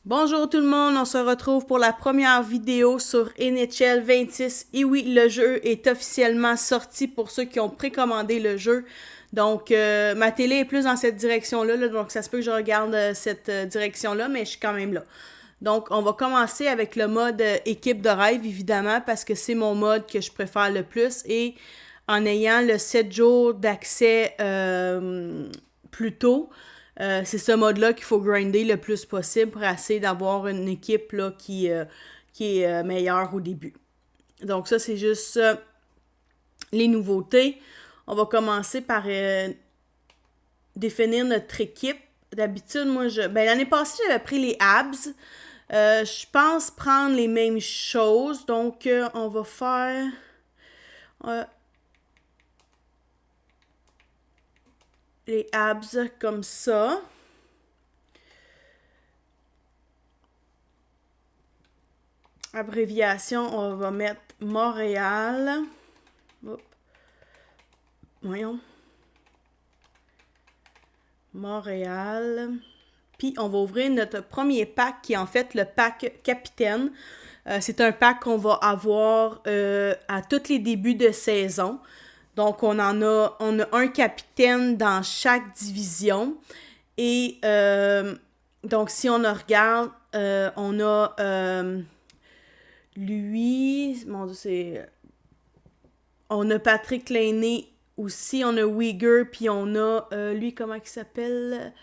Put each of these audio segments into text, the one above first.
Bonjour tout le monde, on se retrouve pour la première vidéo sur NHL 26. Et oui, le jeu est officiellement sorti pour ceux qui ont précommandé le jeu. Donc, ma télé est plus dans cette direction-là, donc ça se peut que je regarde cette direction-là, mais je suis quand même là. Donc, on va commencer avec le mode équipe de rêve, évidemment, parce que c'est mon mode que je préfère le plus. Et en ayant le 7 jours d'accès plus tôt, c'est ce mode-là qu'il faut grinder le plus possible pour essayer d'avoir une équipe là, qui est meilleure au début. Donc ça, c'est juste les nouveautés. On va commencer par définir notre équipe. D'habitude, l'année passée, j'avais pris les abs. Je pense prendre les mêmes choses. Donc, on va faire... euh, les abs comme ça. Abréviation, on va mettre Montréal. Oups. Voyons. Montréal. Puis on va ouvrir notre premier pack qui est en fait le pack capitaine. C'est un pack qu'on va avoir à tous les débuts de saison. Donc on a un capitaine dans chaque division. Et donc si on regarde, on a lui, mon Dieu, c'est... On a Patrick Laine aussi, on a Uyghur, puis on a, lui, comment il s'appelle?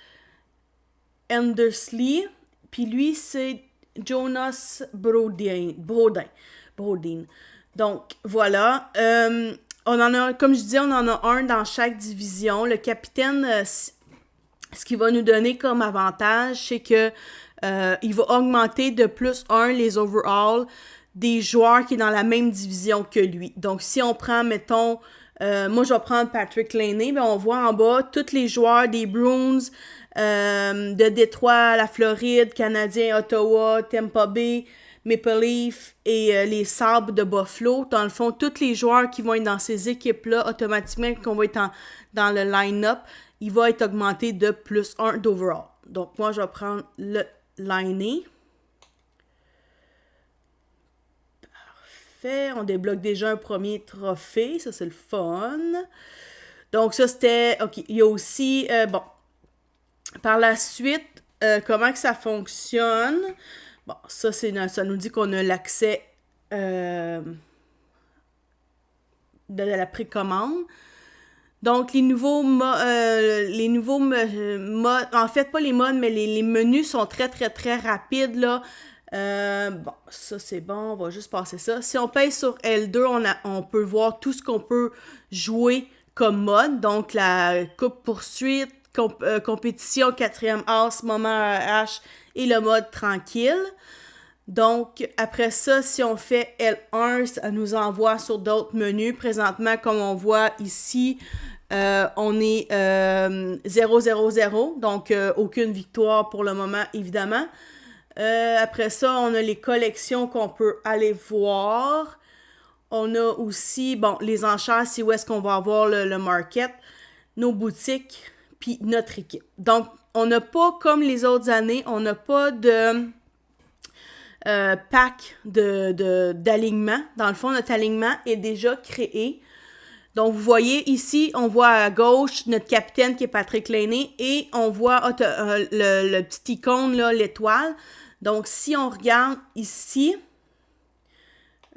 Endersley. Puis lui, c'est Jonas Brodin. Donc, voilà. On en a, comme je disais, on en a un dans chaque division. Le capitaine, ce qu'il va nous donner comme avantage, c'est que il va augmenter de plus 1 les overall des joueurs qui sont dans la même division que lui. Donc, si on prend, mettons, moi, je vais prendre Patrick Laine, ben, on voit en bas tous les joueurs des Bruins, de Détroit, la Floride, Canadien, Ottawa, Tampa Bay, Maple Leaf et les Sabres de Buffalo. Dans le fond, tous les joueurs qui vont être dans ces équipes-là, automatiquement, qu'on va être dans le line-up, il va être augmenté de plus 1 d'overall. Donc, moi, je vais prendre le Laine. Parfait. On débloque déjà un premier trophée. Ça, c'est le fun. Donc, ça, c'était... OK. Il y a aussi... bon. Par la suite, comment que ça fonctionne? Bon, ça, ça nous dit qu'on a l'accès de la précommande. Donc, les nouveaux modes, en fait, pas les modes, mais les menus sont très, très, très rapides, là. Bon, ça, c'est bon, on va juste passer ça. Si on paye sur L2, on peut voir tout ce qu'on peut jouer comme mode. Donc, la coupe poursuite, compétition, quatrième as, moment H et le mode tranquille. Donc, après ça, si on fait L1, ça nous envoie sur d'autres menus. Présentement, comme on voit ici, on est 0-0-0, donc aucune victoire pour le moment, évidemment. Après ça, on a les collections qu'on peut aller voir. On a aussi, bon, les enchères, c'est où est-ce qu'on va avoir le market, nos boutiques, puis notre équipe. Donc, on n'a pas, comme les autres années, on n'a pas de pack d'alignement. Dans le fond, notre alignement est déjà créé. Donc, vous voyez ici, on voit à gauche notre capitaine qui est Patrick Laine et on voit le petit icône, là, l'étoile. Donc, si on regarde ici,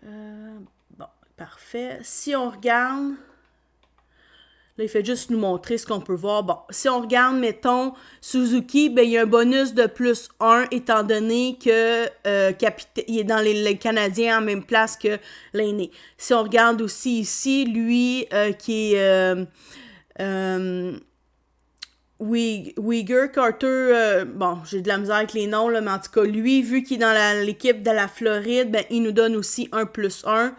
bon, parfait. Si on regarde, là, il fait juste nous montrer ce qu'on peut voir. Bon, si on regarde, mettons, Suzuki, ben, il y a un bonus de plus 1 étant donné que il est dans les Canadiens en même place que Laine. Si on regarde aussi ici, lui, qui est Uyghur Carter, bon, j'ai de la misère avec les noms, là, mais en tout cas, lui, vu qu'il est dans l'équipe de la Floride, ben, il nous donne aussi un plus 1.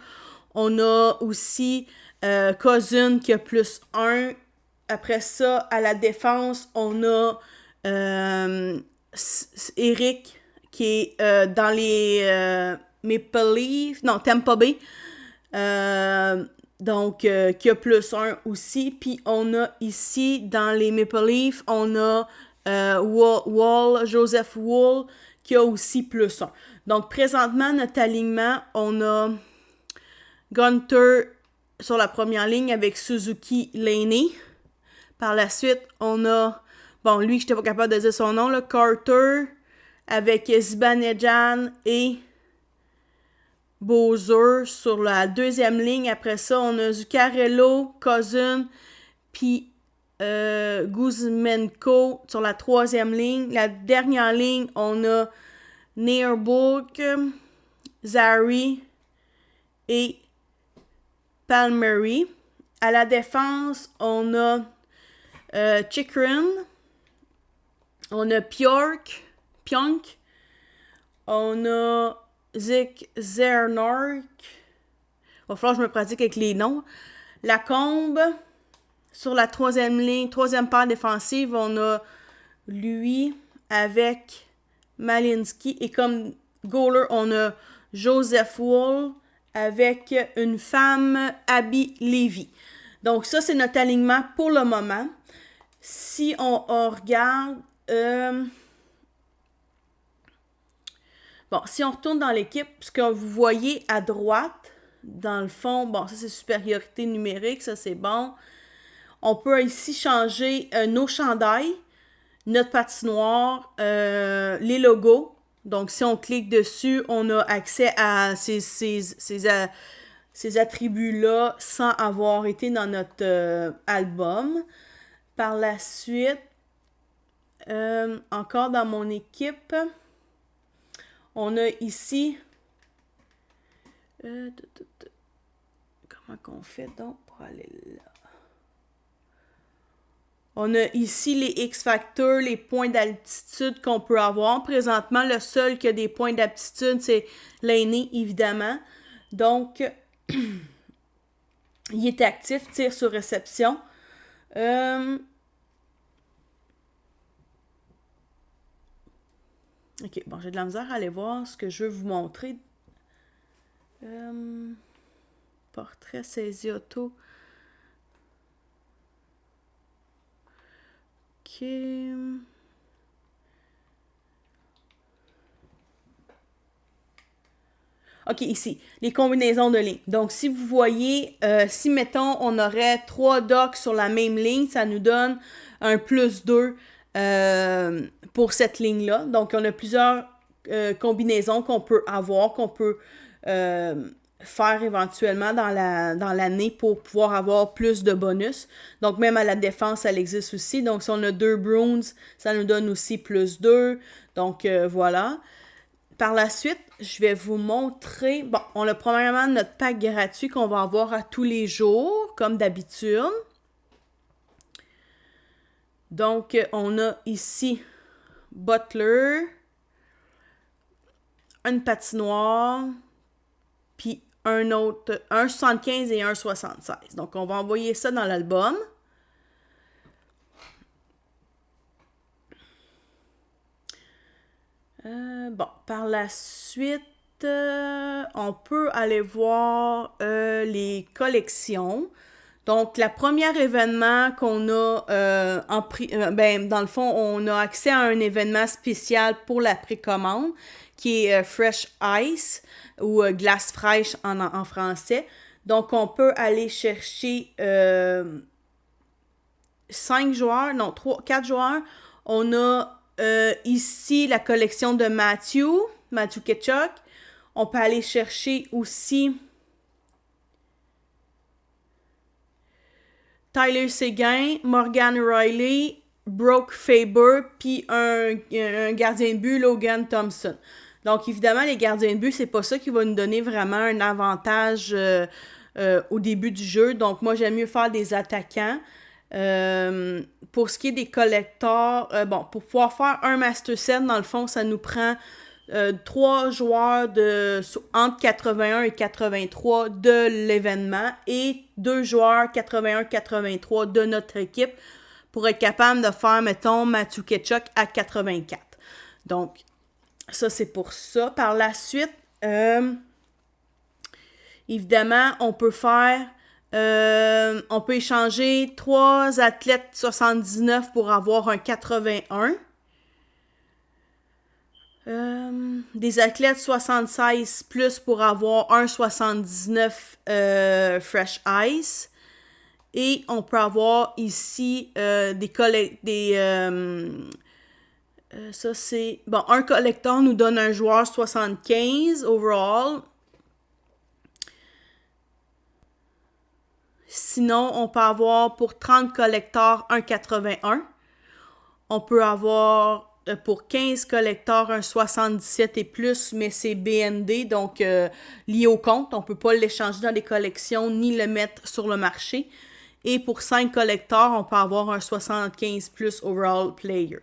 On a aussi Cousin qui a plus 1. Après ça, à la défense, on a Eric qui est dans les Maple Leaf, non, Tampa Bay. Donc, qui a plus 1 aussi. Puis, on a ici, dans les Maple Leafs, on a Joseph Wool, qui a aussi +1. Donc, présentement, notre alignement, on a Gunter sur la première ligne avec Suzuki Laney. Par la suite, on a, bon, lui, je n'étais pas capable de dire son nom, là, Carter avec Zibanejad et Bowser sur la deuxième ligne. Après ça, on a Zuccarello, Cousin, puis Guzmenko sur la troisième ligne. La dernière ligne, on a Nearburg, Zary et Palmieri. À la défense, on a Chikrin, on a Pionk, on a Zik Zernark. Il va falloir que je me pratique avec les noms. Lacombe. Sur la troisième ligne, troisième paire défensive, on a lui avec Malinski. Et comme goaler, on a Joseph Wool avec une femme, Abby Levy. Donc ça, c'est notre alignement pour le moment. Si on regarde... Bon, si on retourne dans l'équipe, ce que vous voyez à droite, dans le fond, bon, ça c'est supériorité numérique, ça c'est bon. On peut ici changer nos chandails, notre patinoire, les logos. Donc, si on clique dessus, on a accès à ces attributs-là sans avoir été dans notre album. Par la suite, encore dans mon équipe, on a ici... comment qu'on fait donc pour aller là? On a ici les X-Factors, les points d'altitude qu'on peut avoir. Présentement, le seul qui a des points d'aptitude, c'est l'aîné, évidemment. Donc, il est actif, tir sur réception. Ok, bon, j'ai de la misère à aller voir ce que je veux vous montrer. Portrait saisie auto. Ok. OK, ici, les combinaisons de lignes. Donc, si vous voyez, si, mettons, on aurait 3 docks sur la même ligne, ça nous donne un +2 pour cette ligne-là. Donc, on a plusieurs combinaisons qu'on peut avoir, qu'on peut faire éventuellement dans l'année pour pouvoir avoir plus de bonus. Donc, même à la défense, elle existe aussi. Donc, si on a 2 Bruins, ça nous donne aussi +2. Donc, voilà. Par la suite, je vais vous montrer... Bon, on a premièrement notre pack gratuit qu'on va avoir à tous les jours, comme d'habitude. Donc, on a ici Butler, une patinoire, puis un autre, un 75 et un 76. Donc, on va envoyer ça dans l'album. Bon, par la suite, on peut aller voir les collections. Donc, le premier événement qu'on a dans le fond, on a accès à un événement spécial pour la précommande qui est Fresh Ice ou glace fraîche en français. Donc, on peut aller chercher 4 joueurs. On a ici la collection de Matthew Tkachuk. On peut aller chercher aussi Tyler Seguin, Morgan Riley, Brock Faber, puis un gardien de but, Logan Thompson. Donc, évidemment, les gardiens de but, c'est pas ça qui va nous donner vraiment un avantage au début du jeu. Donc, moi, j'aime mieux faire des attaquants. Pour ce qui est des collecteurs, pour pouvoir faire un Master Set, dans le fond, ça nous prend 3 joueurs entre 81 et 83 de l'événement et 2 joueurs 81-83 de notre équipe pour être capable de faire, mettons, Matthew Tkachuk à 84. Donc, ça, c'est pour ça. Par la suite, évidemment, on peut échanger 3 athlètes 79 pour avoir un 81. Des athlètes 76 plus pour avoir 1,79 Fresh Ice. Et on peut avoir ici ça c'est... Bon, un collector nous donne un joueur 75 overall. Sinon, on peut avoir pour 30 collectors un 81. On peut avoir pour 15 collecteurs un 77 et plus, mais c'est BND, donc lié au compte. On ne peut pas l'échanger dans des collections ni le mettre sur le marché. Et pour 5 collecteurs, on peut avoir un 75 plus overall player.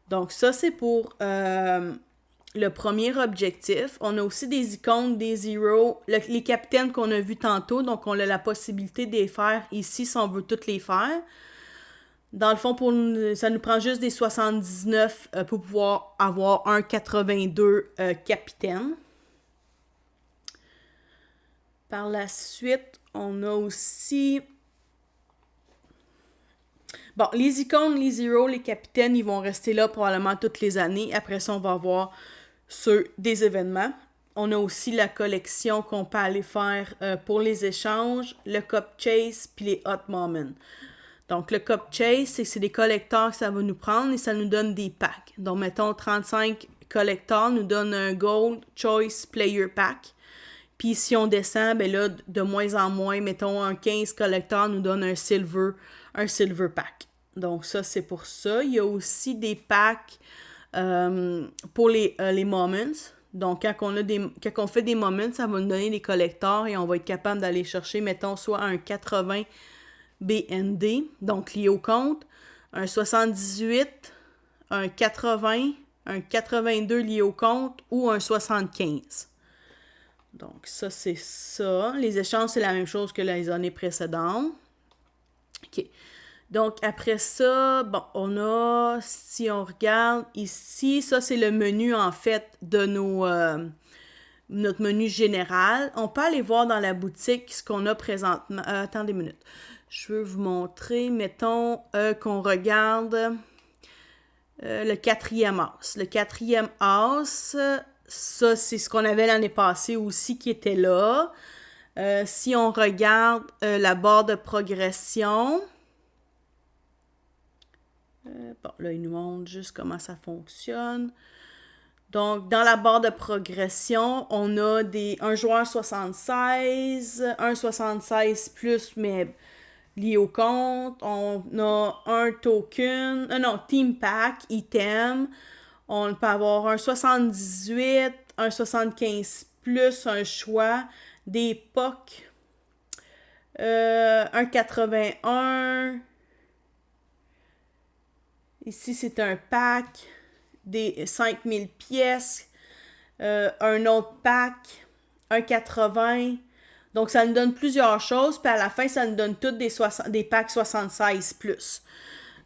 Donc ça, c'est pour le premier objectif. On a aussi des icônes, des heroes, les capitaines qu'on a vus tantôt. Donc on a la possibilité de les faire ici si on veut toutes les faire. Dans le fond, ça nous prend juste des 79 pour pouvoir avoir un 82 capitaine. Par la suite, on a aussi... Bon, les icônes, les heroes, les capitaines, ils vont rester là probablement toutes les années. Après ça, on va avoir ceux des événements. On a aussi la collection qu'on peut aller faire pour les échanges, le Cup Chase puis les Hot Moments. Donc, le Cup Chase, c'est des collecteurs que ça va nous prendre et ça nous donne des packs. Donc, mettons, 35 collecteurs nous donnent un Gold Choice Player Pack. Puis, si on descend, ben là, de moins en moins, mettons, un 15 collecteurs nous donne un Silver Pack. Donc, ça, c'est pour ça. Il y a aussi des packs pour les Moments. Donc, quand on fait des Moments, ça va nous donner des collecteurs et on va être capable d'aller chercher, mettons, soit un 80 BND, donc lié au compte, un 78, un 80, un 82 lié au compte ou un 75. Donc ça, c'est ça. Les échanges, c'est la même chose que les années précédentes. OK. Donc après ça, bon, on a, si on regarde ici, ça c'est le menu en fait de notre menu général. On peut aller voir dans la boutique ce qu'on a présentement. Attendez une minute. Je veux vous montrer, mettons qu'on regarde le 4e as. Le 4e as, ça c'est ce qu'on avait l'année passée aussi qui était là. Si on regarde la barre de progression, bon là il nous montre juste comment ça fonctionne. Donc, dans la barre de progression, on a un joueur 76, un 76 plus, mais lié au compte. On a un token, team pack, item. On peut avoir un 78, un 75 plus, un choix, des POC, un 81. Ici, c'est un pack, des 5000 pièces, un autre pack, un 80. Donc, ça nous donne plusieurs choses, puis à la fin, ça nous donne toutes des packs 76 plus.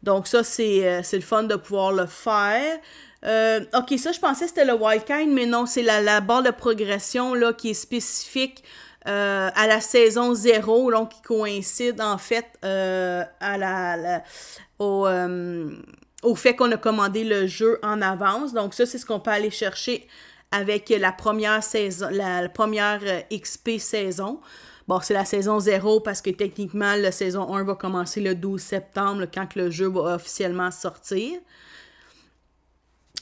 Donc, ça, c'est le fun de pouvoir le faire. OK, ça, je pensais que c'était le Wildcard, mais non, c'est la barre de progression là, qui est spécifique à la saison 0, donc qui coïncide en fait au fait qu'on a commandé le jeu en avance. Donc, ça, c'est ce qu'on peut aller chercher avec la première saison, la première XP saison. Bon, c'est la saison 0 parce que techniquement, la saison 1 va commencer le 12 septembre, quand le jeu va officiellement sortir.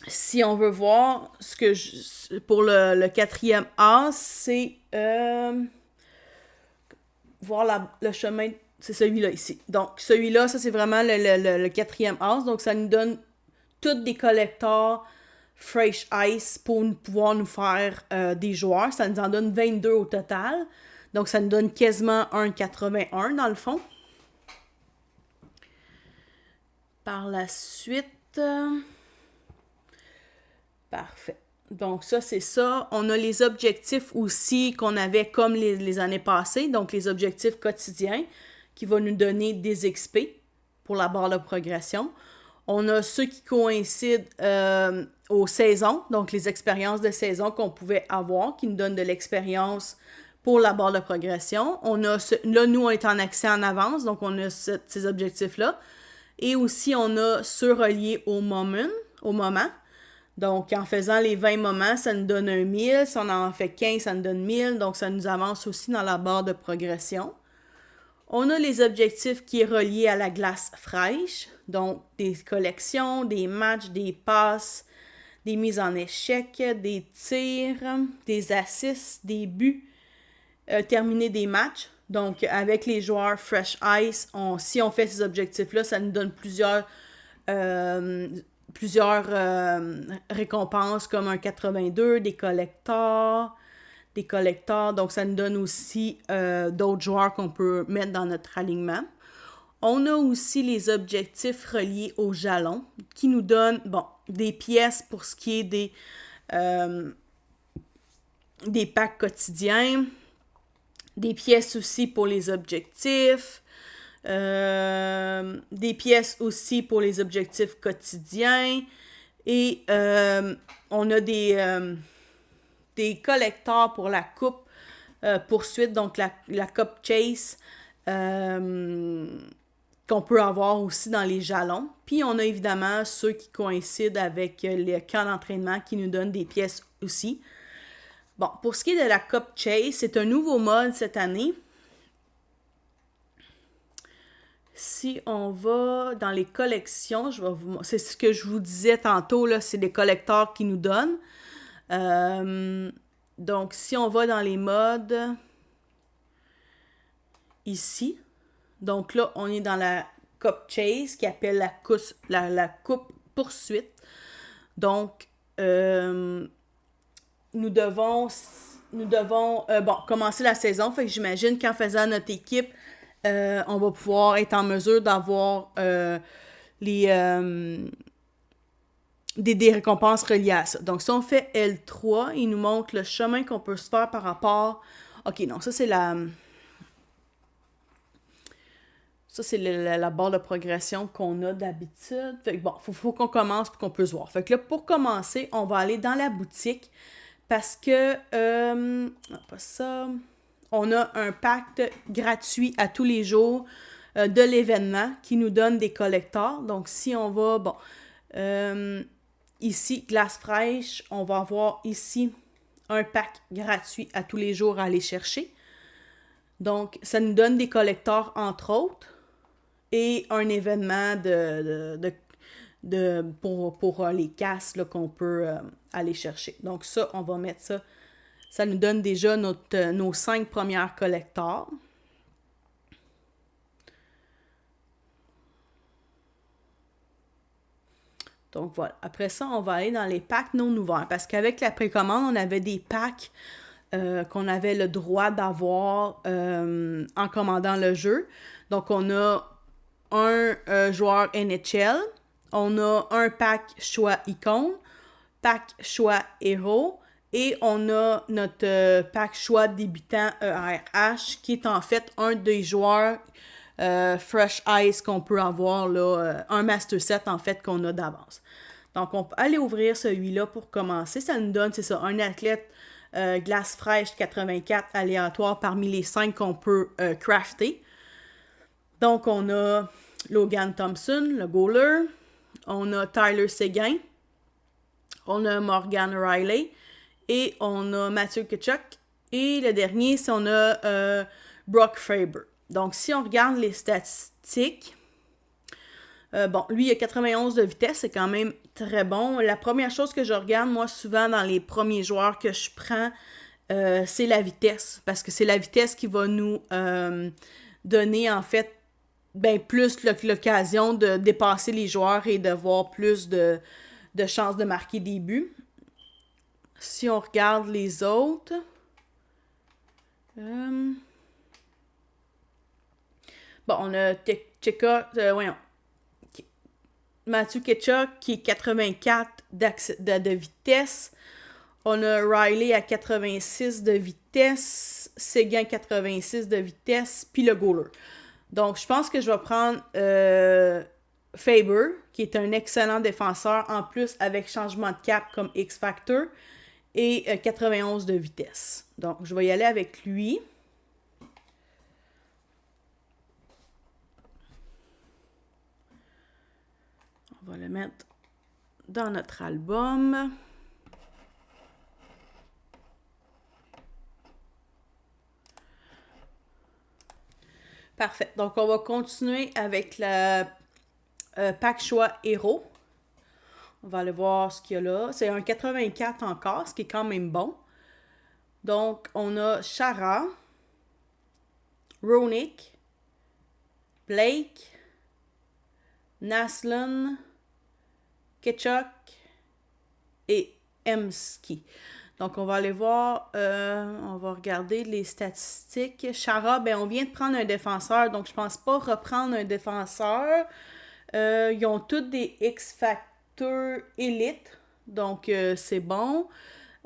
Si on veut voir pour le 4e as, c'est voir le chemin, c'est celui-là ici. Donc, celui-là, ça c'est vraiment le 4e as. Donc, ça nous donne tous des collecteurs Fresh Ice pour pouvoir nous faire des joueurs. Ça nous en donne 22 au total. Donc, ça nous donne quasiment un 81 dans le fond. Par la suite... Parfait. Donc, ça, c'est ça. On a les objectifs aussi qu'on avait comme les années passées. Donc, les objectifs quotidiens qui vont nous donner des XP pour la barre de progression. On a ceux qui coïncident aux saisons, donc les expériences de saison qu'on pouvait avoir, qui nous donnent de l'expérience pour la barre de progression. Là, nous, on est en accès en avance, donc on a ces objectifs-là. Et aussi, on a ceux reliés au moment. Donc, en faisant les 20 moments, ça nous donne un 1000. Si on en fait 15, ça nous donne 1000. Donc, ça nous avance aussi dans la barre de progression. On a les objectifs qui est relié à la glace fraîche. Donc, des collections, des matchs, des passes, des mises en échec, des tirs, des assists, des buts, terminer des matchs. Donc, avec les joueurs Fresh Ice, si on fait ces objectifs-là, ça nous donne plusieurs récompenses comme un 82, des collectors. Donc, ça nous donne aussi d'autres joueurs qu'on peut mettre dans notre alignement. On a aussi les objectifs reliés aux jalons qui nous donnent, bon, des pièces pour ce qui est des packs quotidiens, des pièces aussi pour les objectifs, des pièces aussi pour les objectifs quotidiens et on a des collecteurs pour la coupe poursuite, donc la Cup Chase qu'on peut avoir aussi dans les jalons. Puis on a évidemment ceux qui coïncident avec les camps d'entraînement qui nous donnent des pièces aussi. Bon, pour ce qui est de la Cup Chase, c'est un nouveau mode cette année. Si on va dans les collections, c'est ce que je vous disais tantôt, là, c'est des collecteurs qui nous donnent. Donc, si on va dans les modes, ici, donc là, on est dans la Cup Chase qui appelle la coupe poursuite. Donc, nous devons commencer la saison. Fait que j'imagine qu'en faisant notre équipe, on va pouvoir être en mesure d'avoir des récompenses reliées à ça. Donc, si on fait L3, il nous montre le chemin qu'on peut se faire par rapport... OK, non, ça, c'est la barre de progression qu'on a d'habitude. Fait que bon, faut qu'on commence pour qu'on puisse voir. Fait que là, pour commencer, on va aller dans la boutique parce que... pas ça... On a un pacte gratuit à tous les jours de l'événement qui nous donne des collecteurs. Donc, si on va... Bon... ici, glace fraîche, on va avoir ici un pack gratuit à tous les jours à aller chercher. Donc, ça nous donne des collecteurs, entre autres, et un événement pour les casses là, qu'on peut aller chercher. Donc, ça, on va mettre ça. Ça nous donne déjà nos 5 premières collecteurs. Donc voilà. Après ça, on va aller dans les packs non ouverts. Parce qu'avec la précommande, on avait des packs qu'on avait le droit d'avoir en commandant le jeu. Donc on a un joueur NHL. On a un pack choix icône, pack choix héros. Et on a notre pack choix débutant ERH qui est en fait un des joueurs Fresh Ice qu'on peut avoir, là, un Master Set en fait qu'on a d'avance. Donc on peut aller ouvrir celui-là pour commencer. Ça nous donne, c'est ça, un athlète glace fraîche 84 aléatoire parmi les 5 qu'on peut crafter. Donc on a Logan Thompson, le goaler. On a Tyler Seguin. On a Morgan Riley. Et on a Matthew Tkachuk. Et le dernier, c'est on a Brock Faber. Donc, si on regarde les statistiques, lui, il a 91 de vitesse, c'est quand même très bon. La première chose que je regarde, moi, souvent, dans les premiers joueurs que je prends, c'est la vitesse. Parce que c'est la vitesse qui va nous donner, en fait, plus l'occasion de dépasser les joueurs et d'avoir plus de chances de marquer des buts. Si on regarde les autres... on a Matthew Tkachuk qui est 84 de vitesse. On a Riley à 86 de vitesse. Seguin 86 de vitesse. Puis le goaler. Donc, je pense que je vais prendre Faber, qui est un excellent défenseur, en plus avec changement de cap comme X-Factor. Et 91 de vitesse. Donc, je vais y aller avec lui. On va le mettre dans notre album. Parfait. Donc, on va continuer avec le pack choix héros. On va aller voir ce qu'il y a là. C'est un 84 encore, ce qui est quand même bon. Donc, on a Shara, Ronick, Blake, Naslund, Ketchuk et Emski. Donc, on va aller voir, on va regarder les statistiques. Shara, ben on vient de prendre un défenseur, donc je pense pas reprendre un défenseur. Ils ont tous des X-Factor Elite, donc c'est bon.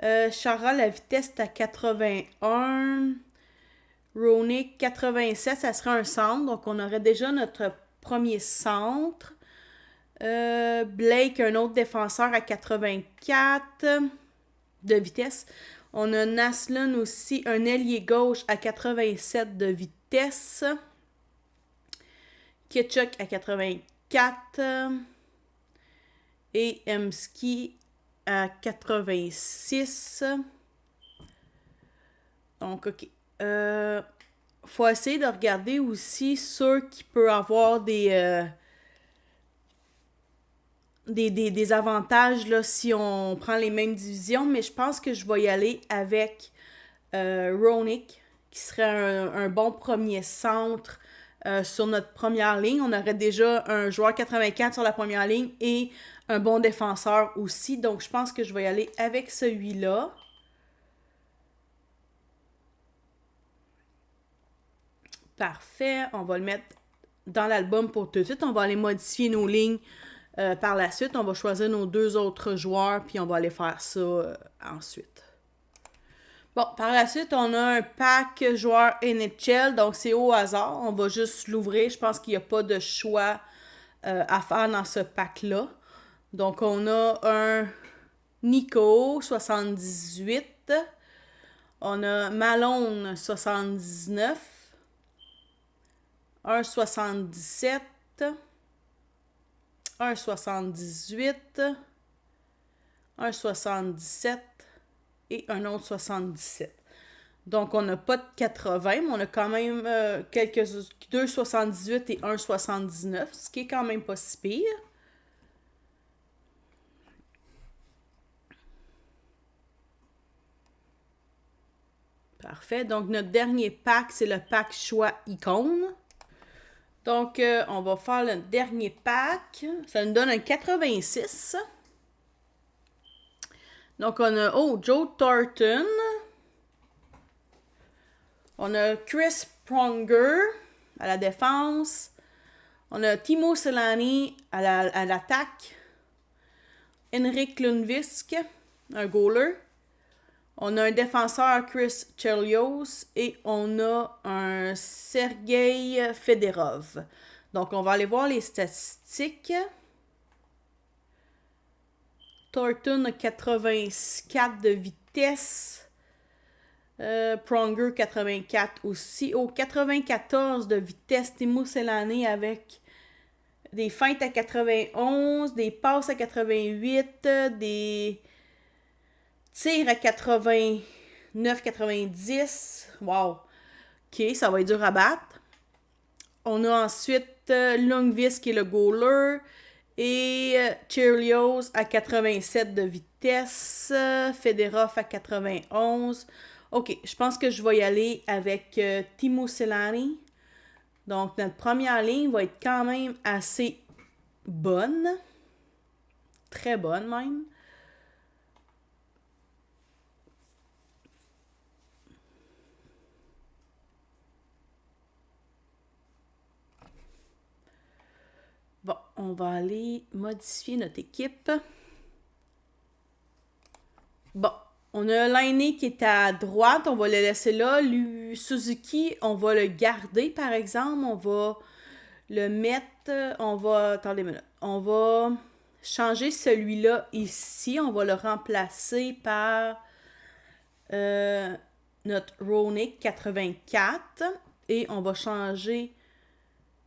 Shara, la vitesse est à 81. Ronick, 87, ça serait un centre, donc on aurait déjà notre premier centre. Blake, un autre défenseur à 84 de vitesse. On a Naslund aussi, un ailier gauche à 87 de vitesse. Ketchuk à 84. Et Emski à 86. Donc, OK. Faut essayer de regarder aussi ceux qui peuvent avoir des avantages là, si on prend les mêmes divisions, mais je pense que je vais y aller avec Ronick, qui serait un bon premier centre sur notre première ligne. On aurait déjà un joueur 84 sur la première ligne et un bon défenseur aussi. Donc, je pense que je vais y aller avec celui-là. Parfait. On va le mettre dans l'album pour tout de suite. On va aller modifier nos lignes par la suite. On va choisir nos deux autres joueurs, puis on va aller faire ça ensuite. Bon, par la suite, on a un pack joueurs NHL, donc c'est au hasard. On va juste l'ouvrir. Je pense qu'il n'y a pas de choix à faire dans ce pack-là. Donc, on a un Nico, 78. On a Malone, 79. Un 77. Un 78. Un 77. Et un autre 77. Donc, on n'a pas de 80, mais on a quand même deux 78 et un 79, ce qui est quand même pas si pire. Parfait. Donc, notre dernier pack, c'est le pack choix icône. Donc, on va faire le dernier pack. Ça nous donne un 86. Donc, on a, Joe Thornton. On a Chris Pronger à la défense. On a Timo Selänne à l'attaque. Henrik Lundqvist, un goaler. On a un défenseur, Chris Chelios, et on a un Sergei Fedorov. Donc, on va aller voir les statistiques. Thornton a 84 de vitesse. Pronger 84 aussi. 94 de vitesse. Timo Selänne avec des feintes à 91, des passes à 88, des tirs à 89, 90. Wow. OK, ça va être dur à battre. On a ensuite Lundqvist qui est le goaler. Et Chelios à 87 de vitesse. Fedorov à 91. OK, je pense que je vais y aller avec Timo Selänne. Donc, notre première ligne va être quand même assez bonne. Très bonne même. Bon, on va aller modifier notre équipe. Bon, on a Laine qui est à droite, on va le laisser là. Suzuki, on va le garder par exemple. On va le mettre, attendez une minute. On va changer celui-là ici. On va le remplacer par notre Ronick 84. Et on va changer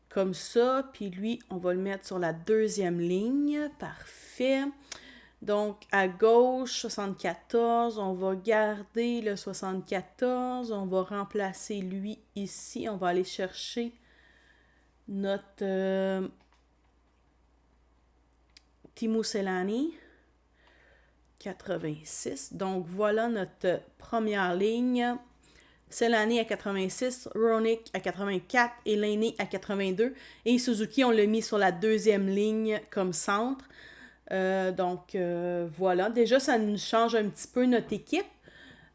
comme ça. Puis lui, on va le mettre sur la deuxième ligne. Parfait. Donc, à gauche, 74, on va garder le 74. On va remplacer lui ici. On va aller chercher notre Teemu Selanne, 86. Donc, voilà notre première ligne. Selanne à 86, Raonic à 84 et Laney à 82. Et Suzuki, on l'a mis sur la deuxième ligne comme centre. Voilà. Déjà, ça nous change un petit peu notre équipe.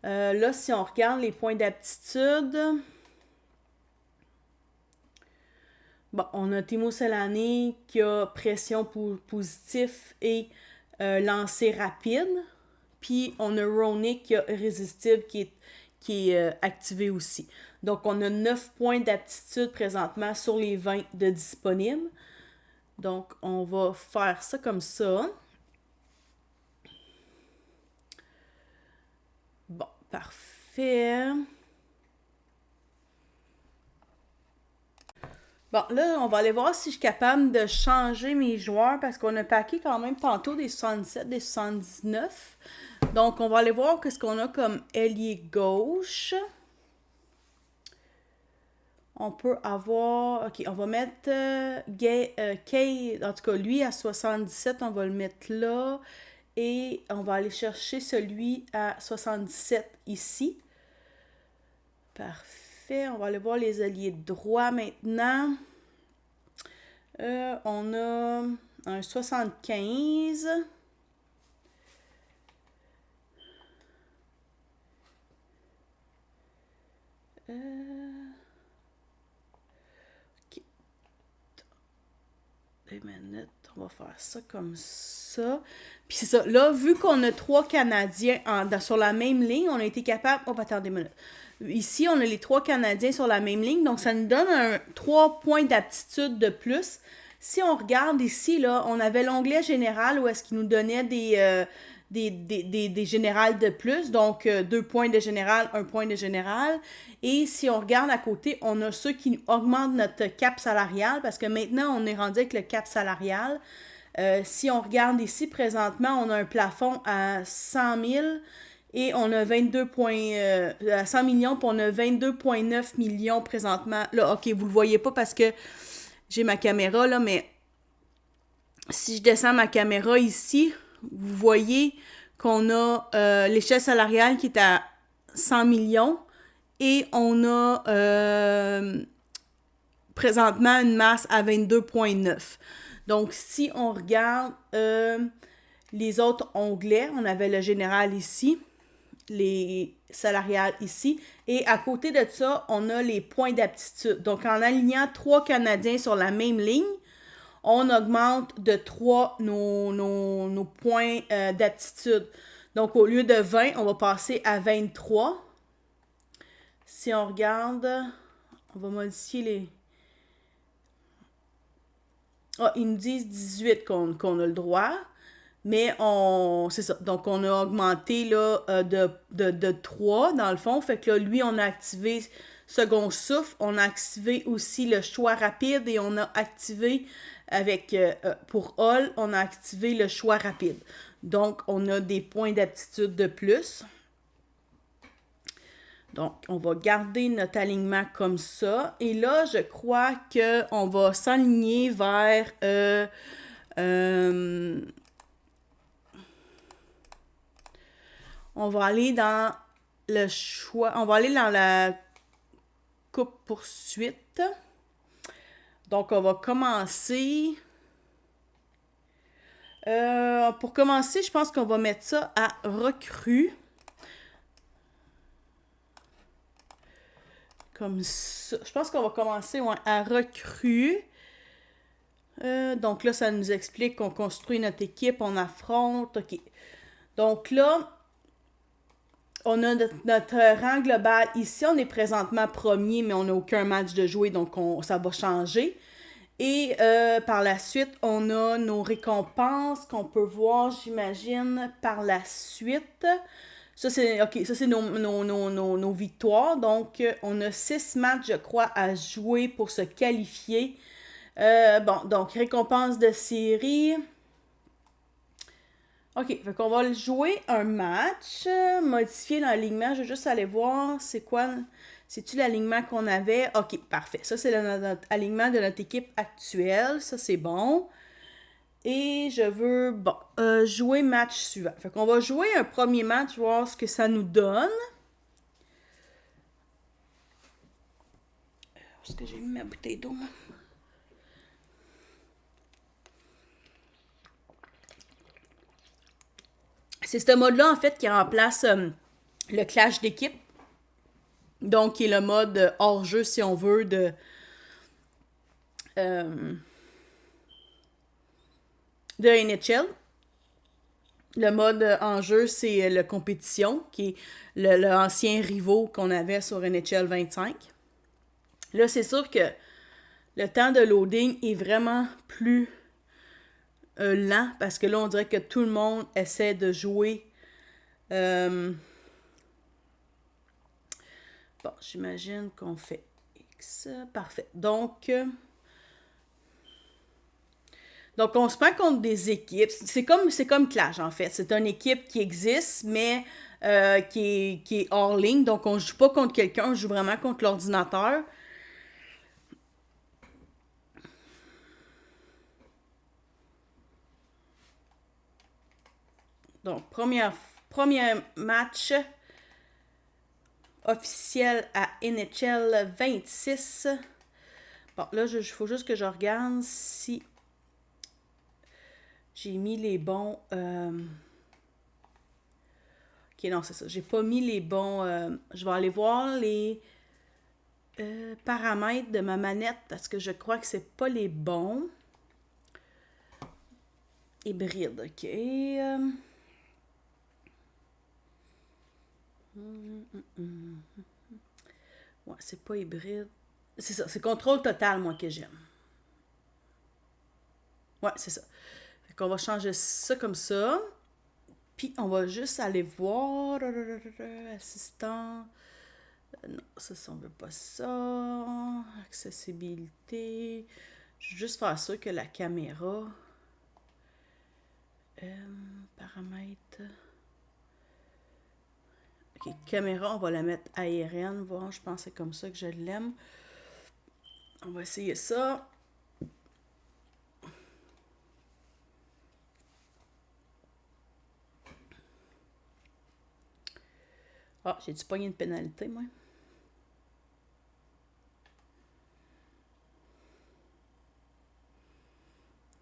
Là, si on regarde les points d'aptitude, bon, on a Teemu Selanne qui a pression positif et lancer rapide. Puis, on a Raonic qui a irrésistible qui est activé aussi. Donc, on a 9 points d'aptitude présentement sur les 20 de disponibles. Donc, on va faire ça comme ça. Bon, parfait. Bon, là, on va aller voir si je suis capable de changer mes joueurs parce qu'on a packé quand même tantôt des 67, des 79. Donc, on va aller voir qu'est-ce qu'on a comme ailier gauche. On peut avoir... OK, on va mettre Kay, en tout cas, lui à 77, on va le mettre là. Et on va aller chercher celui à 77 ici. Parfait. On va aller voir les alliés droits maintenant. On a un 75. OK. 2 minutes. On va faire ça comme ça. Puis c'est ça. Là, vu qu'on a 3 Canadiens sur la même ligne, on a été capable... Oh, attendez une minute. Ici, on a les 3 Canadiens sur la même ligne. Donc, ça nous donne 3 points d'aptitude de plus. Si on regarde ici, là, on avait l'onglet général où est-ce qu'il nous donnait des générales de plus. Donc, 2 points de général, 1 point de général. Et si on regarde à côté, on a ceux qui augmentent notre cap salarial parce que maintenant, on est rendu avec le cap salarial. Si on regarde ici, présentement, on a un plafond à 100 000 et on a 22 points, à 100 millions, puis on a 22,9 millions présentement. Là, OK, vous le voyez pas parce que j'ai ma caméra, là, mais si je descends ma caméra ici, vous voyez qu'on a l'échelle salariale qui est à 100 millions et on a présentement une masse à 22,9. Donc, si on regarde les autres onglets, on avait le général ici, les salariales ici, et à côté de ça, on a les points d'aptitude. Donc, en alignant 3 Canadiens sur la même ligne, on augmente de 3 nos points d'aptitude. Donc, au lieu de 20, on va passer à 23. Si on regarde, on va modifier les... Ah, ils nous disent 18 qu'on a le droit, mais c'est ça. Donc, on a augmenté là, de 3 dans le fond. Fait que là, lui, on a activé second souffle. On a activé aussi le choix rapide et on a activé pour Hall, on a activé le choix rapide. Donc, on a des points d'aptitude de plus. Donc, on va garder notre alignement comme ça. Et là, je crois qu'on va s'aligner vers... on va aller dans le choix... On va aller dans la coupe-poursuite. Donc, on va commencer... pour commencer, je pense qu'on va mettre ça à recrue. Comme ça. Je pense qu'on va commencer à recrue. Donc là, ça nous explique qu'on construit notre équipe, on affronte. OK. Donc là, on a notre rang global. Ici, on est présentement premier, mais on n'a aucun match de jouer, donc ça va changer. Et par la suite, on a nos récompenses qu'on peut voir, j'imagine, par la suite. Ça, c'est nos victoires. Donc, on a 6 matchs, je crois, à jouer pour se qualifier Bon, donc, récompense de série. OK, fait qu'on va jouer un match, modifier l'alignement. Je vais juste aller voir c'est quoi. C'est-tu l'alignement qu'on avait? OK, parfait. Ça, c'est notre alignement de notre équipe actuelle. Ça, c'est bon. Et je veux, bon, jouer match suivant. Fait qu'on va jouer un premier match, voir ce que ça nous donne. Où est-ce que j'ai mis ma bouteille d'eau? C'est ce mode-là, en fait, qui remplace le clash d'équipe. Donc, qui est le mode hors-jeu, si on veut, de NHL. Le mode en jeu, c'est le compétition, qui est l'ancien rivaux qu'on avait sur NHL 25. Là, c'est sûr que le temps de loading est vraiment plus lent, parce que là, on dirait que tout le monde essaie de jouer. Bon, j'imagine qu'on fait X. Parfait. Donc, on se prend contre des équipes. C'est comme Clash, en fait. C'est une équipe qui existe, mais qui est hors ligne. Donc, on ne joue pas contre quelqu'un, on joue vraiment contre l'ordinateur. Donc, premier match officiel à NHL 26. Bon, là, il faut juste que je regarde si j'ai mis les bons... Ok, non, c'est ça. J'ai pas mis les bons... je vais aller voir les paramètres de ma manette parce que je crois que c'est pas les bons. Hybride, ok. Ouais, c'est pas hybride. C'est ça, c'est contrôle total, moi, que j'aime. Ouais, c'est ça. Fait qu'on va changer ça comme ça. Puis, on va juste aller voir. Assistant. Non, ça, on veut pas ça. Accessibilité. Je vais juste faire ça que la caméra. Paramètres. Ok, caméra, on va la mettre aérienne. Voir, je pense que c'est comme ça que je l'aime. On va essayer ça. Ah, j'ai-tu pogné une pénalité, moi?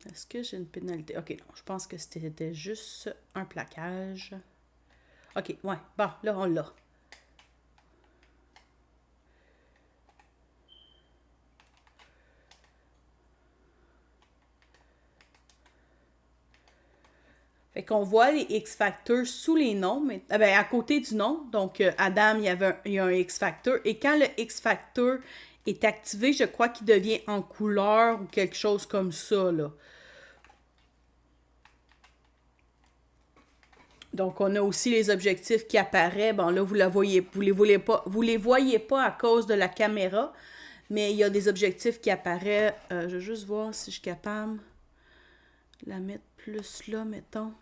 Est-ce que j'ai une pénalité? Ok, non, je pense que c'était juste un plaquage. Ok, ouais, bon, là, on l'a. Fait qu'on voit les X-Factors sous les noms, mais à côté du nom. Donc, Adam, il y a un X-Factor. Et quand le X-Factor est activé, je crois qu'il devient en couleur ou quelque chose comme ça, là. Donc, on a aussi les objectifs qui apparaissent. Bon, là, vous les voyez pas à cause de la caméra, mais il y a des objectifs qui apparaissent. Je vais juste voir si je suis capable de la mettre plus là, mettons.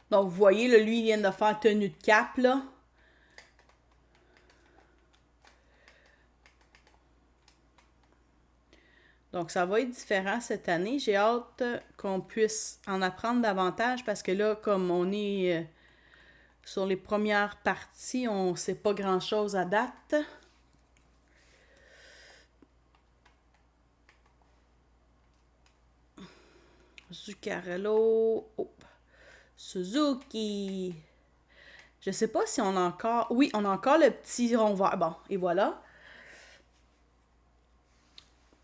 Donc, vous voyez, là, lui, il vient de faire tenue de cap, là. Donc, ça va être différent cette année. J'ai hâte qu'on puisse en apprendre davantage parce que là, comme on est sur les premières parties, on ne sait pas grand-chose à date. Zuccarello. Oh. Suzuki. Je sais pas si on a encore... Oui, on a encore le petit rond vert. Bon, et voilà.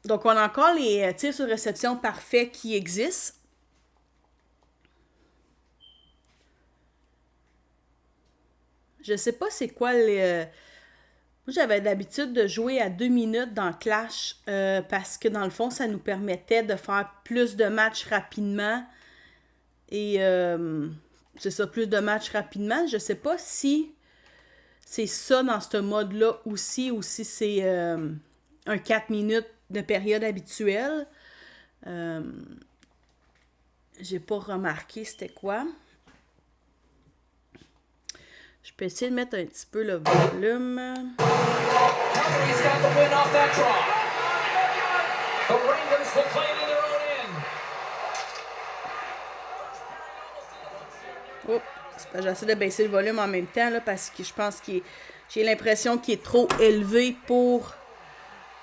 Donc, on a encore les tirs sur réception parfaits qui existent. Je sais pas c'est quoi les... Moi, j'avais l'habitude de jouer à 2 minutes dans Clash parce que, dans le fond, ça nous permettait de faire plus de matchs rapidement. Et c'est ça, plus de matchs rapidement. Je sais pas si c'est ça dans ce mode-là aussi. Aussi, c'est un 4 minutes de période habituelle. J'ai pas remarqué c'était quoi. Je peux essayer de mettre un petit peu le volume. Calgary's got the win off that draw. The Wranglers will play it in their own end. Oups, j'essaie de baisser le volume en même temps là, parce que je pense que j'ai l'impression qu'il est trop élevé pour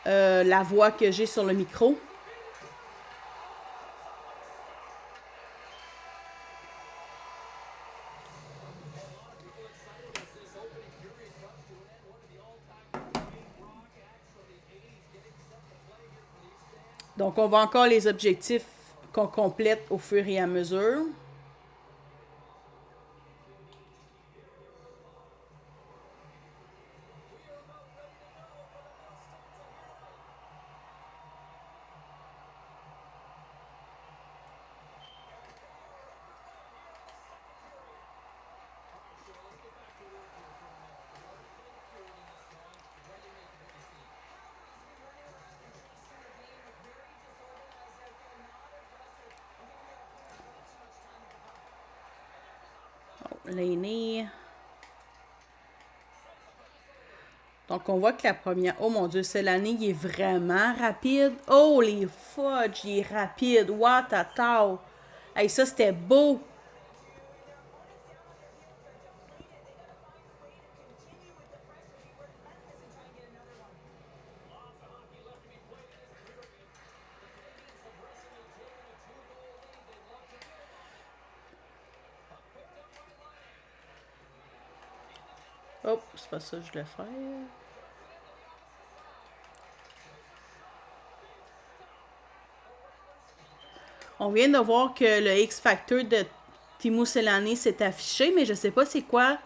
la voix que j'ai sur le micro. Donc, on voit encore les objectifs qu'on complète au fur et à mesure. L'aîné. Donc, on voit que la première... Oh mon Dieu, c'est l'année, il est vraiment rapide. Oh, les fudge, il est rapide. What a tau. Hey, ça, c'était beau. Oh, c'est pas ça que je voulais faire. On vient de voir que le X-Factor de Timo Selänne s'est affiché, mais je sais pas c'est quoi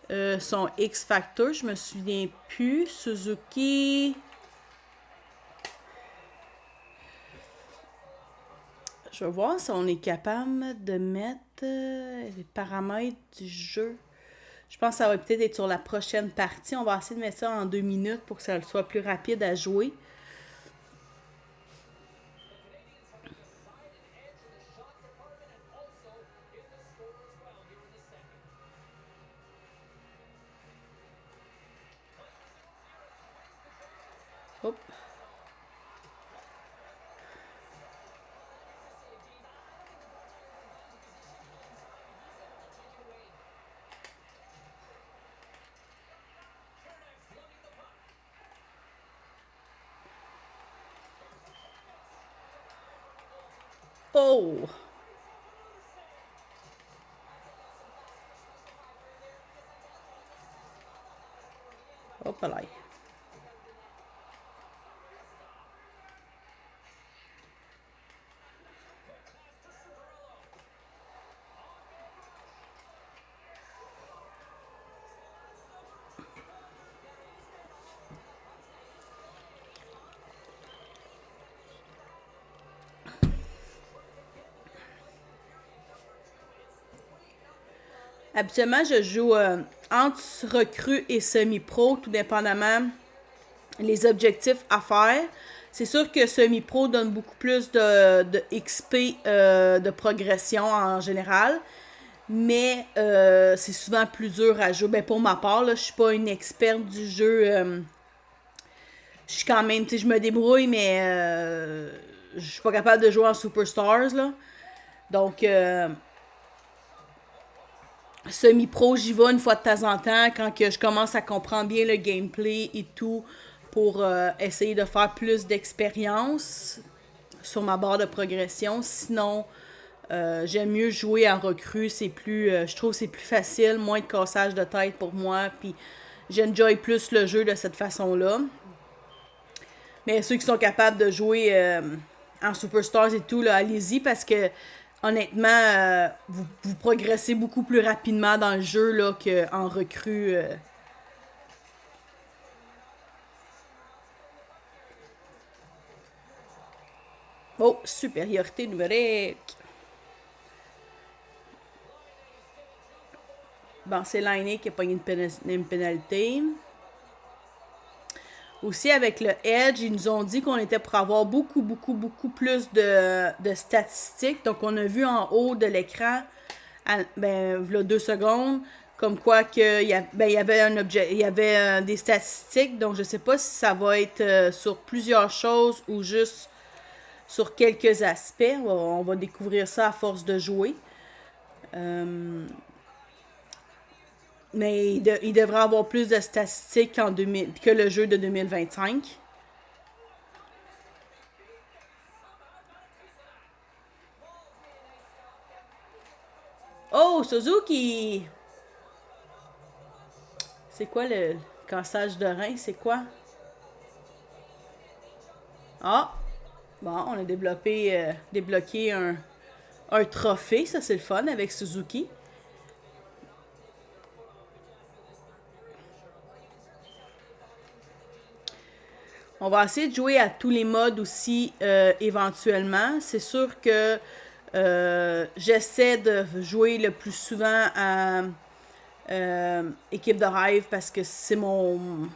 son X-Factor. Je me souviens plus. Suzuki. Je vais voir si on est capable de mettre les paramètres du jeu. Je pense que ça va peut-être être sur la prochaine partie. On va essayer de mettre ça en 2 minutes pour que ça soit plus rapide à jouer. Hop. Oh! Hop là. Habituellement, je joue entre recrue et semi-pro, tout dépendamment les objectifs à faire. C'est sûr que semi-pro donne beaucoup plus de XP de progression en général, mais c'est souvent plus dur à jouer. Ben, pour ma part, là, je suis pas une experte du jeu. Je suis quand même, tu sais, je me débrouille, mais je suis pas capable de jouer en Superstars, là. Donc, semi-pro, j'y vais une fois de temps en temps quand que je commence à comprendre bien le gameplay et tout pour essayer de faire plus d'expérience sur ma barre de progression. Sinon, j'aime mieux jouer en recrue. C'est plus, je trouve que c'est plus facile, moins de cassage de tête pour moi. Puis j'enjoy plus le jeu de cette façon-là. Mais ceux qui sont capables de jouer en Superstars et tout, là, allez-y parce que honnêtement, vous progressez beaucoup plus rapidement dans le jeu là, qu'en recrue. Oh, supériorité numérique. Bon, c'est Laine qui a pogné une pénalité. Aussi, avec le Edge, ils nous ont dit qu'on était pour avoir beaucoup plus de statistiques. Donc, on a vu en haut de l'écran, voilà 2 secondes, comme quoi qu'il y avait un objet, il y avait des statistiques. Donc, je sais pas si ça va être sur plusieurs choses ou juste sur quelques aspects. On va découvrir ça à force de jouer. Mais il devrait avoir plus de statistiques que le jeu de 2025. Oh, Suzuki! C'est quoi le cassage de rein? C'est quoi? Ah! Bon, on a débloqué un trophée. Ça, c'est le fun avec Suzuki. On va essayer de jouer à tous les modes aussi éventuellement. C'est sûr que j'essaie de jouer le plus souvent à équipe de rêve parce que c'est mon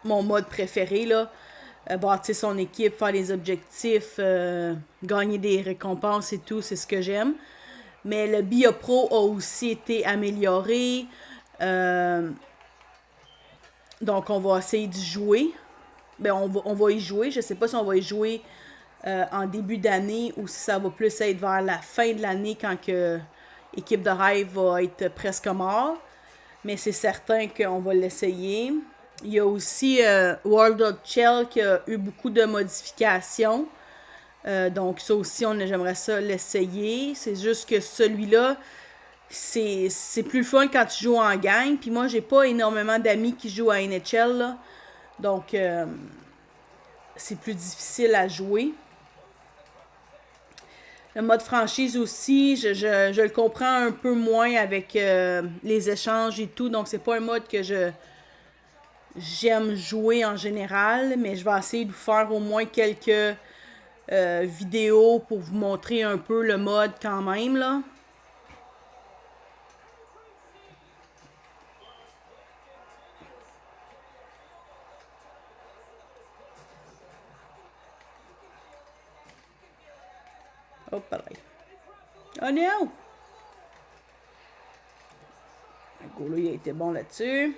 mode préféré, là. Bâtir son équipe, faire les objectifs, gagner des récompenses et tout, c'est ce que j'aime. Mais le BIA Pro a aussi été amélioré. Donc, on va essayer d'y jouer. Ben, on va y jouer. Je sais pas si on va y jouer en début d'année ou si ça va plus être vers la fin de l'année quand que équipe de rêve va être presque mort. Mais c'est certain qu'on va l'essayer. Il y a aussi World of Shell qui a eu beaucoup de modifications. Donc ça aussi, j'aimerais ça l'essayer. C'est juste que celui-là, c'est plus le fun quand tu joues en gang. Puis moi, j'ai pas énormément d'amis qui jouent à NHL, là. Donc, c'est plus difficile à jouer. Le mode franchise aussi, je le comprends un peu moins avec les échanges et tout. Donc, c'est pas un mode que j'aime jouer en général. Mais je vais essayer de vous faire au moins quelques vidéos pour vous montrer un peu le mode quand même, là. Oh, pareil. Oh non! Le goal, il a été bon là-dessus.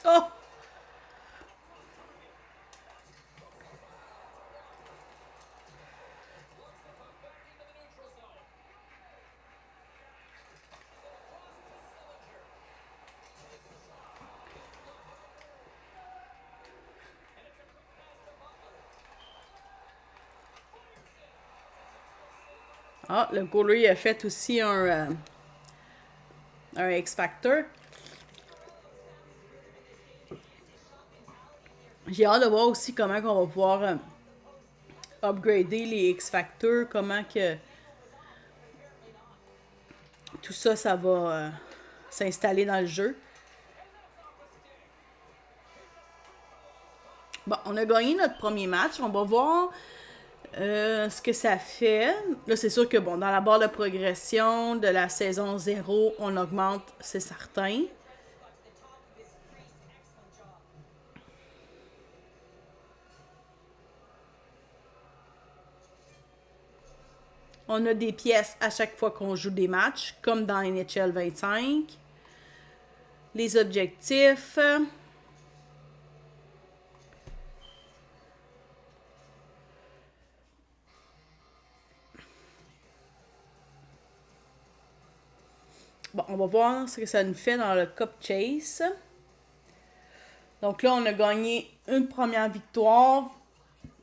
Oh! Ah, le goaler a fait aussi un X-Factor. J'ai hâte de voir aussi comment on va pouvoir upgrader les X-Factors, comment que tout ça, ça va s'installer dans le jeu. Bon, on a gagné notre premier match. On va voir ce que ça fait. Là, c'est sûr que, bon, dans la barre de progression de la saison 0, on augmente, c'est certain. On a des pièces à chaque fois qu'on joue des matchs, comme dans NHL 25. Les objectifs. Bon, on va voir ce que ça nous fait dans le Cup Chase. Donc là, on a gagné une première victoire.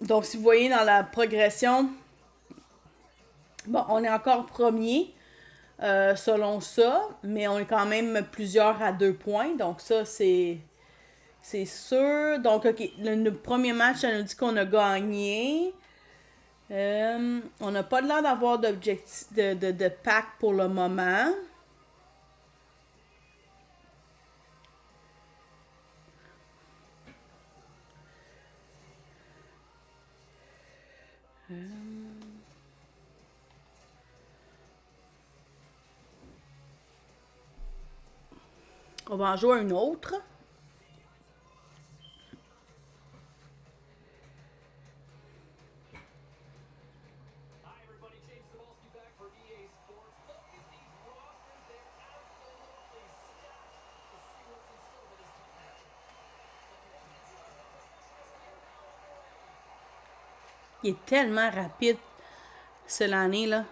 Donc, si vous voyez dans la progression, bon, on est encore premier selon ça, mais on est quand même plusieurs à 2 points. Donc ça, c'est C'est sûr. Donc, OK, le premier match, ça nous dit qu'on a gagné. On n'a pas l'air d'avoir d'objectif de pack pour le moment. On va en jouer un autre. Hi, everybody. James Cebulski back for EA Sports. Look at these rosters. They're absolutely stacked. Let's see what's in store for this team action. Il est tellement rapide, Solani, là.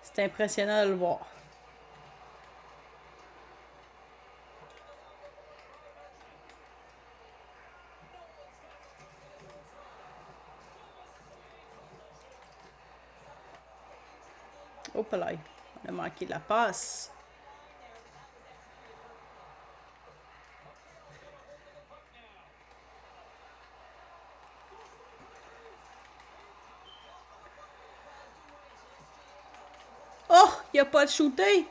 C'est impressionnant de le voir. Hop là, on a manqué la passe. Oh, il n'y a pas de shooter.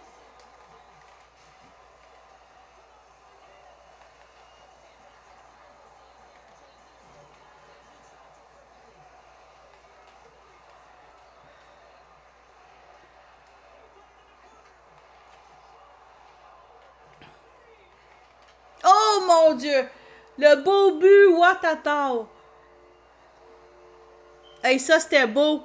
Oh mon Dieu! Le beau but, Watatao! Hey, ça c'était beau!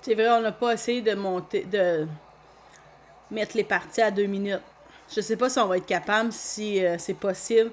C'est vrai, on n'a pas essayé de monter, de mettre les parties à 2 minutes. Je sais pas si on va être capable, si c'est possible.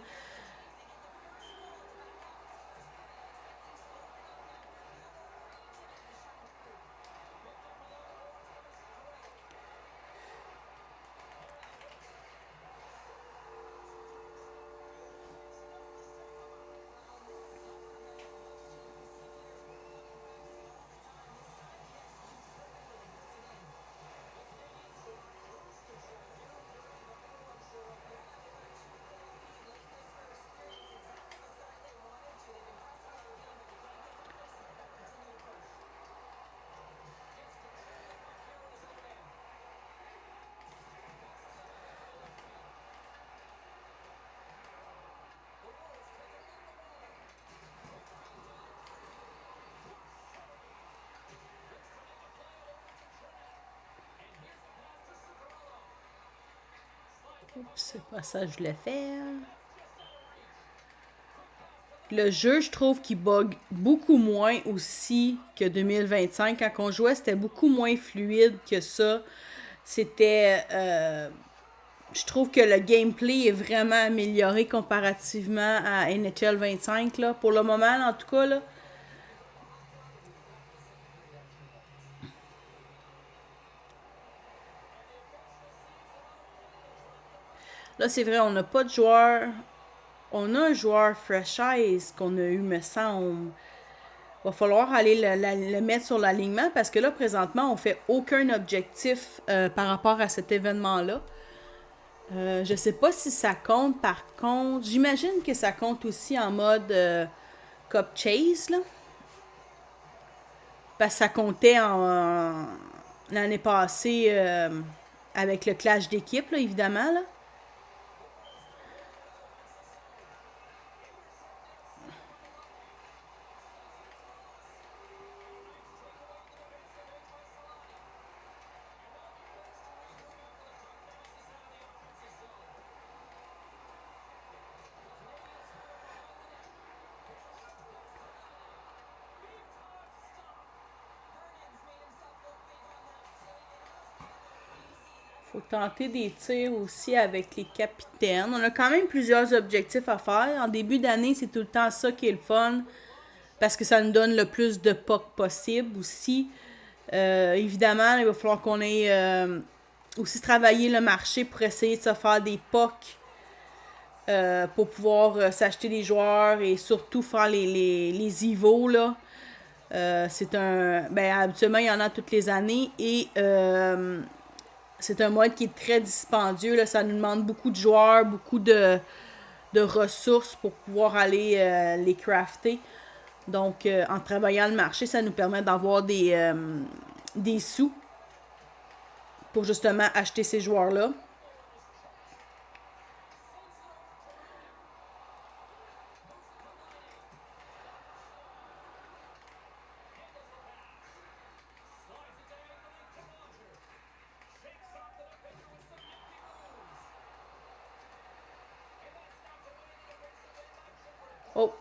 C'est pas ça que je voulais faire. Le jeu, je trouve qu'il bug beaucoup moins aussi que 2025. Quand on jouait, c'était beaucoup moins fluide que ça. C'était... je trouve que le gameplay est vraiment amélioré comparativement à NHL 25, là. Pour le moment, en tout cas, là. Là, c'est vrai, on n'a pas de joueur. On a un joueur franchise qu'on a eu, me semble. Va falloir aller le mettre sur l'alignement parce que là, présentement, on fait aucun objectif par rapport à cet événement-là. Je sais pas si ça compte par contre. J'imagine que ça compte aussi en mode Cup Chase, là. Parce que ça comptait l'année passée avec le clash d'équipe, là, évidemment, là. Faut tenter des tirs aussi avec les capitaines. On a quand même plusieurs objectifs à faire. En début d'année, c'est tout le temps ça qui est le fun. parce que ça nous donne le plus de POC possible aussi. Évidemment, il va falloir qu'on ait aussi travaillé le marché pour essayer de se faire des POC pour pouvoir s'acheter des joueurs et surtout faire les EVO, là. C'est un... Ben, habituellement, il y en a toutes les années et c'est un mode qui est très dispendieux, là. Ça nous demande beaucoup de joueurs, beaucoup de ressources pour pouvoir aller les crafter. Donc, en travaillant le marché, ça nous permet d'avoir des sous pour justement acheter ces joueurs-là. Oh!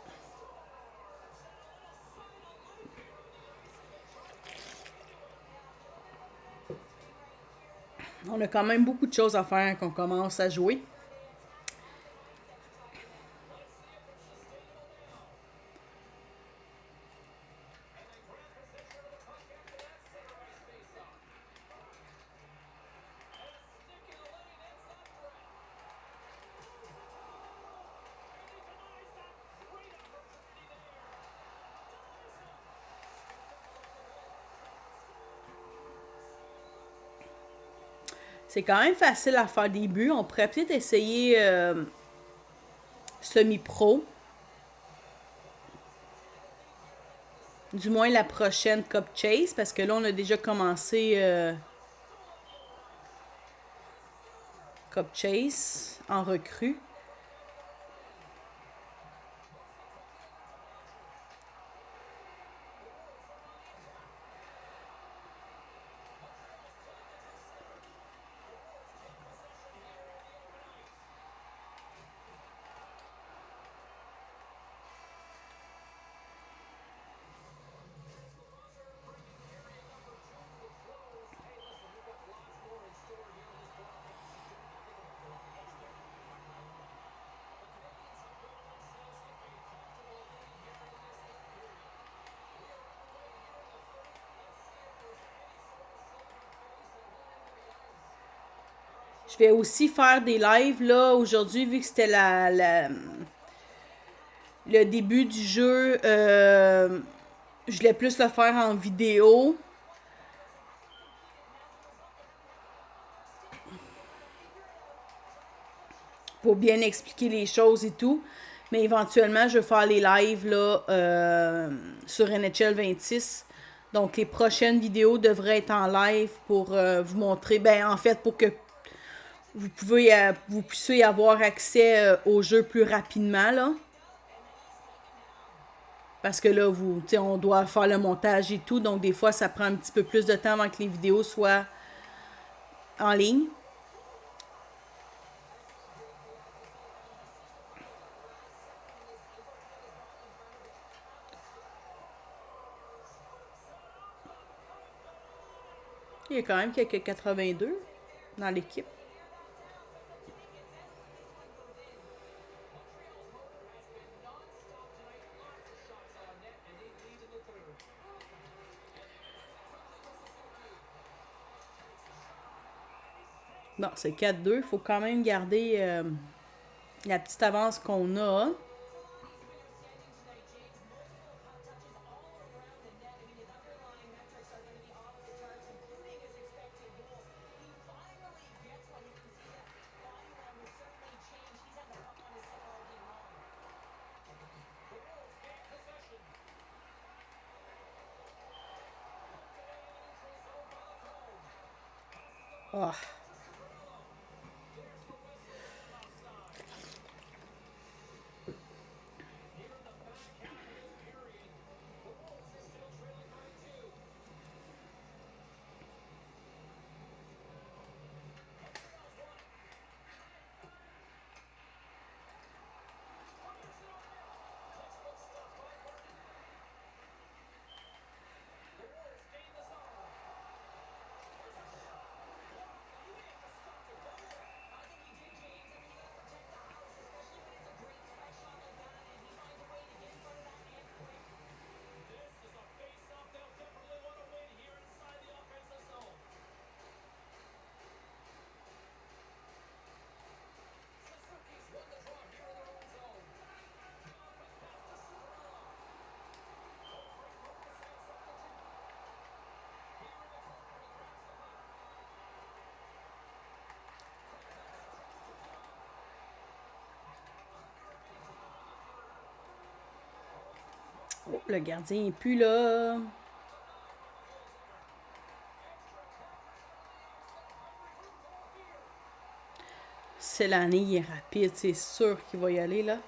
On a quand même beaucoup de choses à faire quand on commence à jouer. C'est quand même facile à faire des buts. On pourrait peut-être essayer semi-pro. Du moins la prochaine Cup Chase, parce que là, on a déjà commencé Cup Chase en recrue. Je vais aussi faire des lives là aujourd'hui, vu que c'était le début du jeu. Je voulais plus le faire en vidéo. Pour bien expliquer les choses et tout. Mais éventuellement, je vais faire les lives là, sur NHL 26. Donc, les prochaines vidéos devraient être en live pour vous montrer. Ben, en fait, pour que vous puissiez avoir accès au jeu plus rapidement, là. Parce que là, on doit faire le montage et tout. Donc, des fois, ça prend un petit peu plus de temps avant que les vidéos soient en ligne. Il y a quand même quelques 82 dans l'équipe. Non, c'est 4-2. Il faut quand même garder la petite avance qu'on a. Oh. Le gardien n'est plus là. C'est l'année, il est rapide, c'est sûr qu'il va y aller là.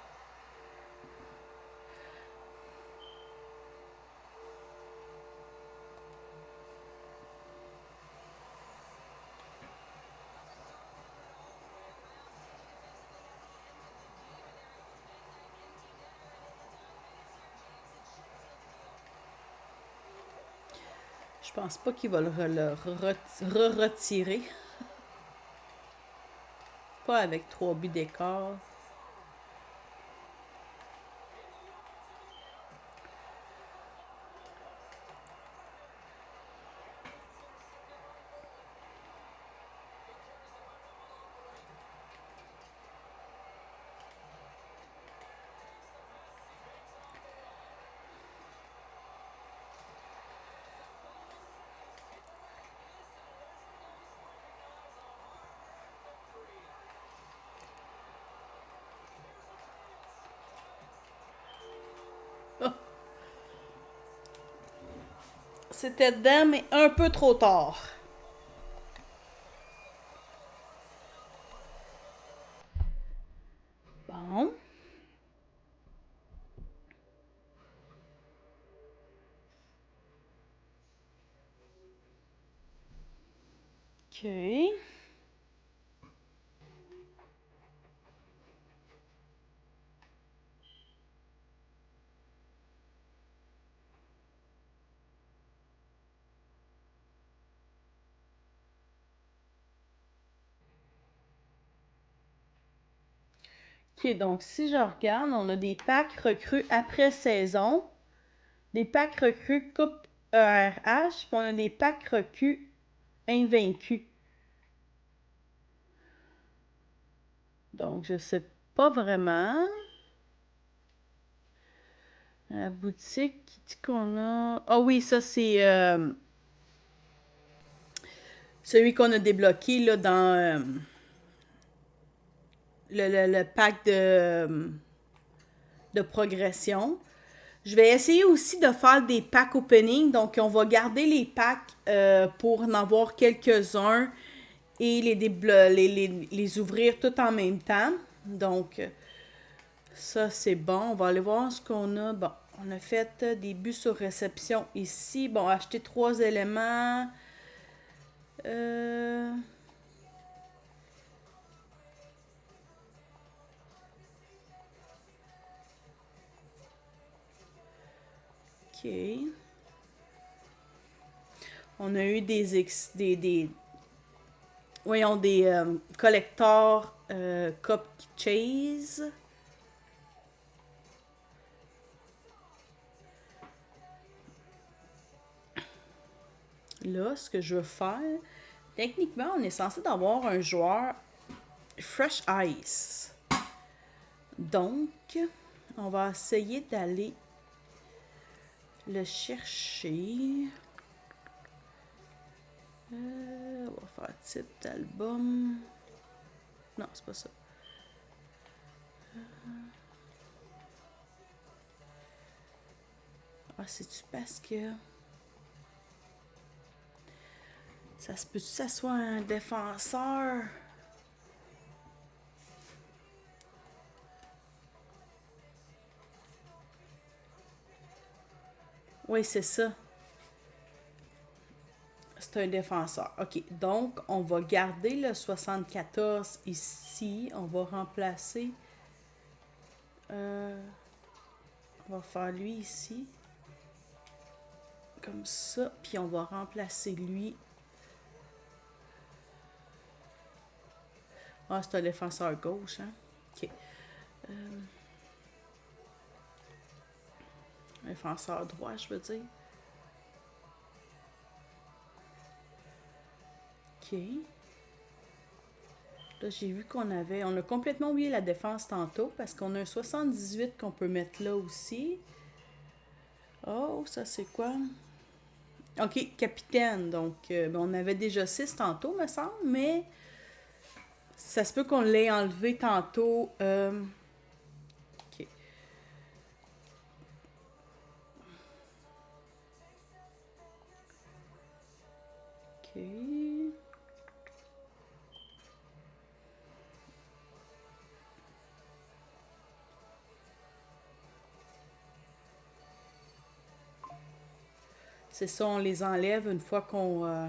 Je pense pas qu'il va le retirer. Pas avec 3 buts d'écart. Oh, c'était dedans, mais un peu trop tard. Bon. OK. OK, donc si je regarde, on a des packs recrues après saison, des packs recrues Coupe ERH, puis on a des packs recrues invaincus. Donc, je sais pas vraiment. La boutique, qui dit qu'on a... Ah oui, ça c'est celui qu'on a débloqué là, dans le pack de progression. Je vais essayer aussi de faire des packs opening. Donc, on va garder les packs pour en avoir quelques-uns et les ouvrir tout en même temps. Donc, ça, c'est bon. On va aller voir ce qu'on a. Bon, on a fait des buts sur réception ici. Bon, acheter 3 éléments. Euh... OK. On a eu voyons, des collectors Cup Chase. Là, ce que je veux faire, techniquement, on est censé avoir un joueur Fresh Ice. Donc, on va essayer d'aller le chercher. On va faire type d'album. Non, c'est pas ça. Ah, c'est-tu parce que... Ça se peut-tu que ça soit un défenseur? Oui, c'est ça. C'est un défenseur. OK, donc on va garder le 74 ici. On va remplacer... on va faire lui ici. Comme ça. Puis on va remplacer lui. Ah, c'est un défenseur gauche, hein? OK. Défenseur droit, je veux dire. OK. Là, j'ai vu qu'on avait... On a complètement oublié la défense tantôt parce qu'on a un 78 qu'on peut mettre là aussi. Oh, ça c'est quoi? OK, capitaine. Donc, on avait déjà 6 tantôt, me semble, mais ça se peut qu'on l'ait enlevé tantôt. OK. OK. C'est ça, on les enlève une fois qu'on...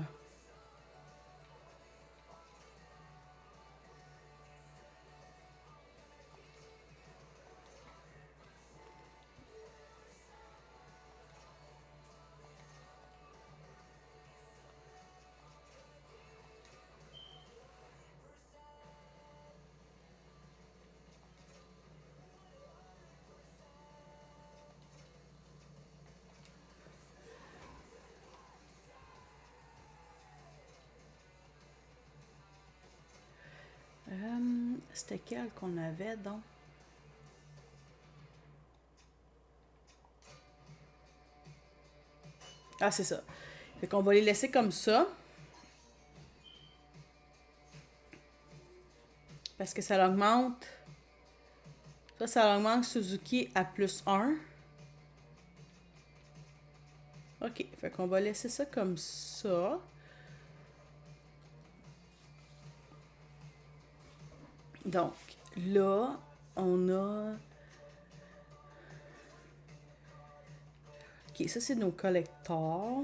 c'était quel qu'on avait, donc? Ah, c'est ça. Fait qu'on va les laisser comme ça. Parce que ça augmente. Ça augmente Suzuki à +1. OK. Fait qu'on va laisser ça comme ça. Donc, là, on a... OK, ça, c'est nos collecteurs.